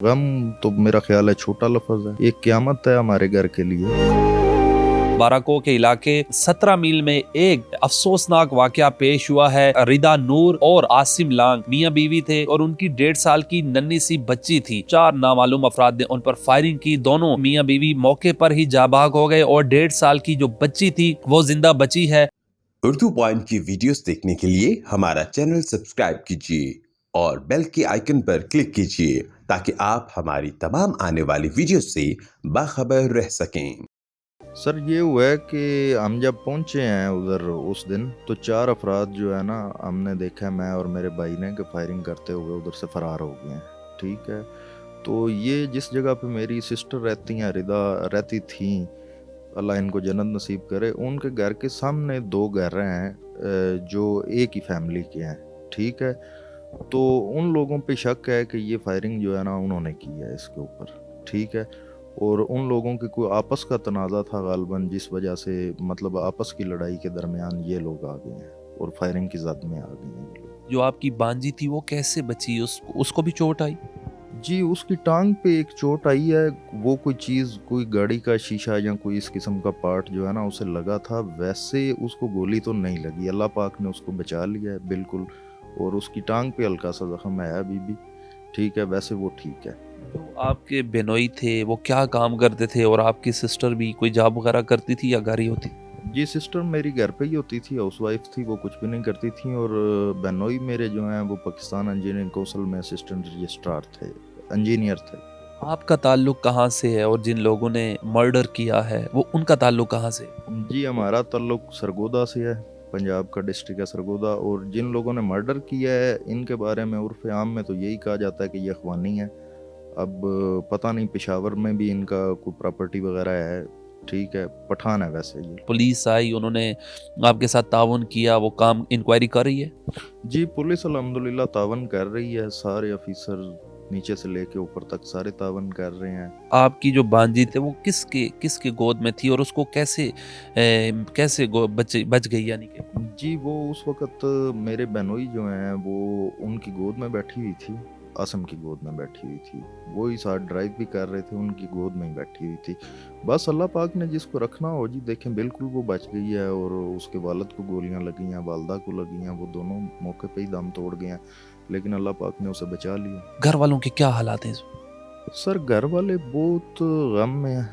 गम तो मेरा ख्याल है छोटा लफ्ज है, एक क़यामत है हमारे घर के लिए। बाराको के इलाके 17 मील में एक अफसोसनाक वाकया पेश हुआ है। रिदा नूर और आसिम लांग मियां बीवी थे और उनकी 1.5 साल की नन्ही सी बच्ची थी। 4 नामालूम अफराद ने उन पर फायरिंग की। दोनों मियां बीवी मौके पर ही जाबाग हो गए और 1.5 साल की जो बच्ची थी वो जिंदा बची है। उर्दू पॉइंट की वीडियोस देखने के लिए हमारा चैनल सब्सक्राइब कीजिए और बेल के आइकन पर क्लिक कीजिए ताकि आप हमारी तमाम आने वाली वीडियोस से बाखबर रह सकें। सर ये हुआ है कि हम जब पहुंचे हैं उधर उस दिन तो 4 अफराद जो है ना हमने देखा है, मैं और मेरे भाई ने, कि फायरिंग करते हुए उधर से फरार हो गए हैं। ठीक है, तो ये जिस जगह पे मेरी सिस्टर रहती हैं, रिदा रहती थी, अल्लाह इनको जन्नत नसीब करे, उनके घर के सामने 2 घर हैं जो एक ही फैमिली के हैं। ठीक है, तो उन लोगों पे शक है कि ये फायरिंग जो है ना उन्होंने की है इसके ऊपर। ठीक है, और उन लोगों के कोई आपस का तनाज़ा था गालिबन, जिस वजह से मतलब आपस की लड़ाई के दरमियान ये लोग आ गए हैं और फायरिंग की जद में आ गए हैं ये लोग। जो आपकी बांजी थी वो कैसे बची? उसको भी चोट आई? जी, उसकी टांग पे एक चोट आई है। वो कोई चीज़, कोई गाड़ी का शीशा या कोई इस किस्म का पार्ट जो है ना उसे लगा था। वैसे उसको गोली तो नहीं लगी, अल्लाह पाक ने उसको बचा लिया है बिल्कुल। और उसकी टांग पे हल्का सा जख्म है अभी भी। ठीक है, वैसे वो ठीक है। जो आपके बेनोई थे वो क्या काम करते थे और आपकी सिस्टर भी कोई जॉब वगैरह करती थी या घर ही होती? जी, सिस्टर मेरी घर पे ही होती थी, हाउसवाइफ थी, वो कुछ भी नहीं करती थी। और बहनोई मेरे जो हैं वो पाकिस्तान इंजीनियरिंग कौंसिल में असिस्टेंट रजिस्ट्रार थे, इंजीनियर थे। आपका ताल्लुक कहाँ से है और जिन लोगों ने मर्डर किया है वो उनका ताल्लुक कहाँ से? जी, हमारा ताल्लुक सरगोदा से है, पंजाब का डिस्ट्रिक्ट है सरगोदा। और जिन लोगों ने मर्डर किया है इनके बारे में उर्फ आम में तो यही कहा जाता है कि ये अखवानी है। अब पता नहीं पेशावर में भी इनका कोई प्रॉपर्टी वगैरह है। ठीक है, पठान है वैसे ये। पुलिस आई, उन्होंने आपके साथ ताउन किया, वो काम इंक्वायरी कर रही है? जी, पुलिस अल्हम्दुलिल्लाह तावन कर रही है, सारे ऑफिसर नीचे से लेके ऊपर तक सारे तावन कर रहे हैं। आपकी जो बांजी थे वो किसके गोद में थी और उसको कैसे बच गई यानी कि? जी, वो उस वक़्त मेरे बहनोई जो हैं वो उनकी गोद में बैठी हुई थी, आसिम की गोद में बैठी हुई थी। वो ही साथ ड्राइव भी कर रहे थे, उनकी गोद में ही बैठी हुई थी। बस अल्लाह पाक ने जिसको रखना हो जी, देखें बिल्कुल वो बच गई है। और उसके वालिद को गोलियां लगी हैं, वालदा को लगी हैं, वो दोनों मौके पे ही दम तोड़ गए हैं, लेकिन अल्लाह पाक ने उसे बचा लिया। घर वालों के क्या हालात हैं? सर घर वाले बहुत गम में हैं,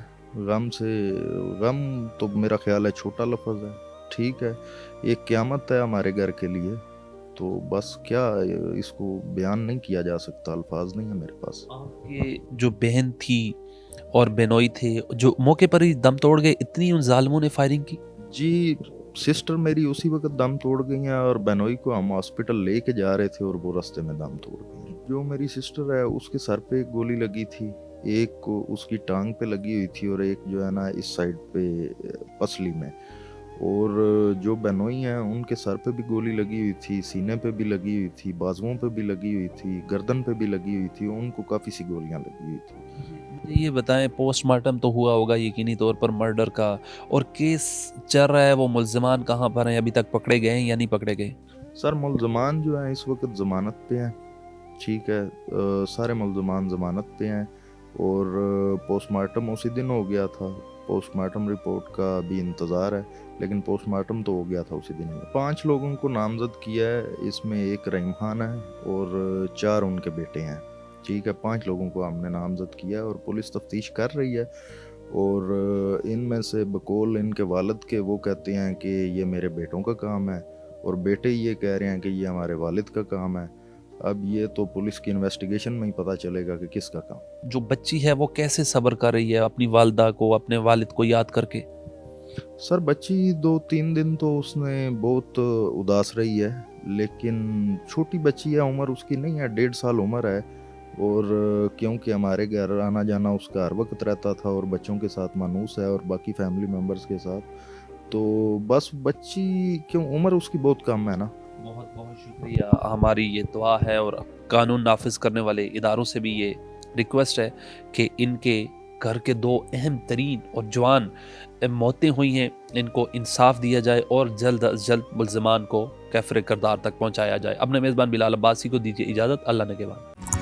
गम तो मेरा ख्याल है छोटा लफ्ज है। ठीक है, एक क़यामत है हमारे घर के लिए। तो बस क्या, इसको बयान नहीं किया जा सकता, अल्फाज नहीं है मेरे पास। आपके जो बहन थी और बेनोई थे जो मौके पर ही दम तोड़ गए, इतनी उन जालिमों ने फायरिंग की? जी, सिस्टर मेरी उसी वक्त दम तोड़ गई हैं और बहनोई को हम हॉस्पिटल लेके जा रहे थे और वो रास्ते में दम तोड़ गई। जो मेरी सिस्टर है उसके सर पे एक गोली लगी थी, एक को उसकी टांग पे लगी हुई थी और एक जो है ना इस साइड पे पसली में। और जो बहनोई हैं उनके सर पे भी गोली लगी हुई थी, सीने पे भी लगी हुई थी, बाजुओं पे भी लगी हुई थी, गर्दन पे भी लगी हुई थी, उनको काफ़ी सी गोलियां लगी हुई थी। मुझे ये बताएं, पोस्टमार्टम तो हुआ होगा यकीनी तौर पर मर्डर का, और केस चल रहा है, वो मुल्जिमान कहाँ पर हैं? अभी तक पकड़े गए हैं या नहीं पकड़े गए? सर मुल्ज़मान जो हैं इस वक्त ज़मानत पे हैं। ठीक है, सारे मुल्ज़मान ज़मानत पे हैं। और पोस्टमार्टम उसी दिन हो गया था। पोस्टमार्टम रिपोर्ट का भी इंतज़ार है, लेकिन पोस्टमार्टम तो हो गया था उसी दिन ही। 5 लोगों को नामज़द किया है, इसमें एक रहीम खान है और 4 उनके बेटे हैं। ठीक है, 5 लोगों को हमने नामज़द किया है और पुलिस तफ्तीश कर रही है। और इनमें से बकौल इनके वालिद के, वो कहते हैं कि ये मेरे बेटों का काम है, और बेटे ये कह रहे हैं कि ये हमारे वालिद का काम है। अब ये तो पुलिस की इन्वेस्टिगेशन में ही पता चलेगा कि किसका काम। जो बच्ची है वो कैसे सब्र कर रही है अपनी वालदा को, अपने वालिद को याद करके? सर बच्ची 2-3 दिन तो उसने बहुत उदास रही है, लेकिन छोटी बच्ची है, उम्र उसकी नहीं है, 1.5 साल उम्र है। और क्योंकि हमारे घर आना जाना उसका हर वक्त रहता था और बच्चों के साथ मानूस है और बाकी फैमिली मेम्बर्स के साथ, तो बस बच्ची क्यों, उम्र उसकी बहुत कम है ना। बहुत बहुत शुक्रिया। हमारी ये दुआ है और कानून नाफिज करने वाले इदारों से भी ये रिक्वेस्ट है कि इनके घर के 2 अहम तरीन और जवान मौतें हुई हैं, इनको इंसाफ दिया जाए और जल्द अज जल्द मुल्ज़िमान को कैफ़रे किरदार तक पहुंचाया जाए। अपने मेज़बान बिलाल अब्बासी को दीजिए इजाज़त। अल्लाह ने के बाद।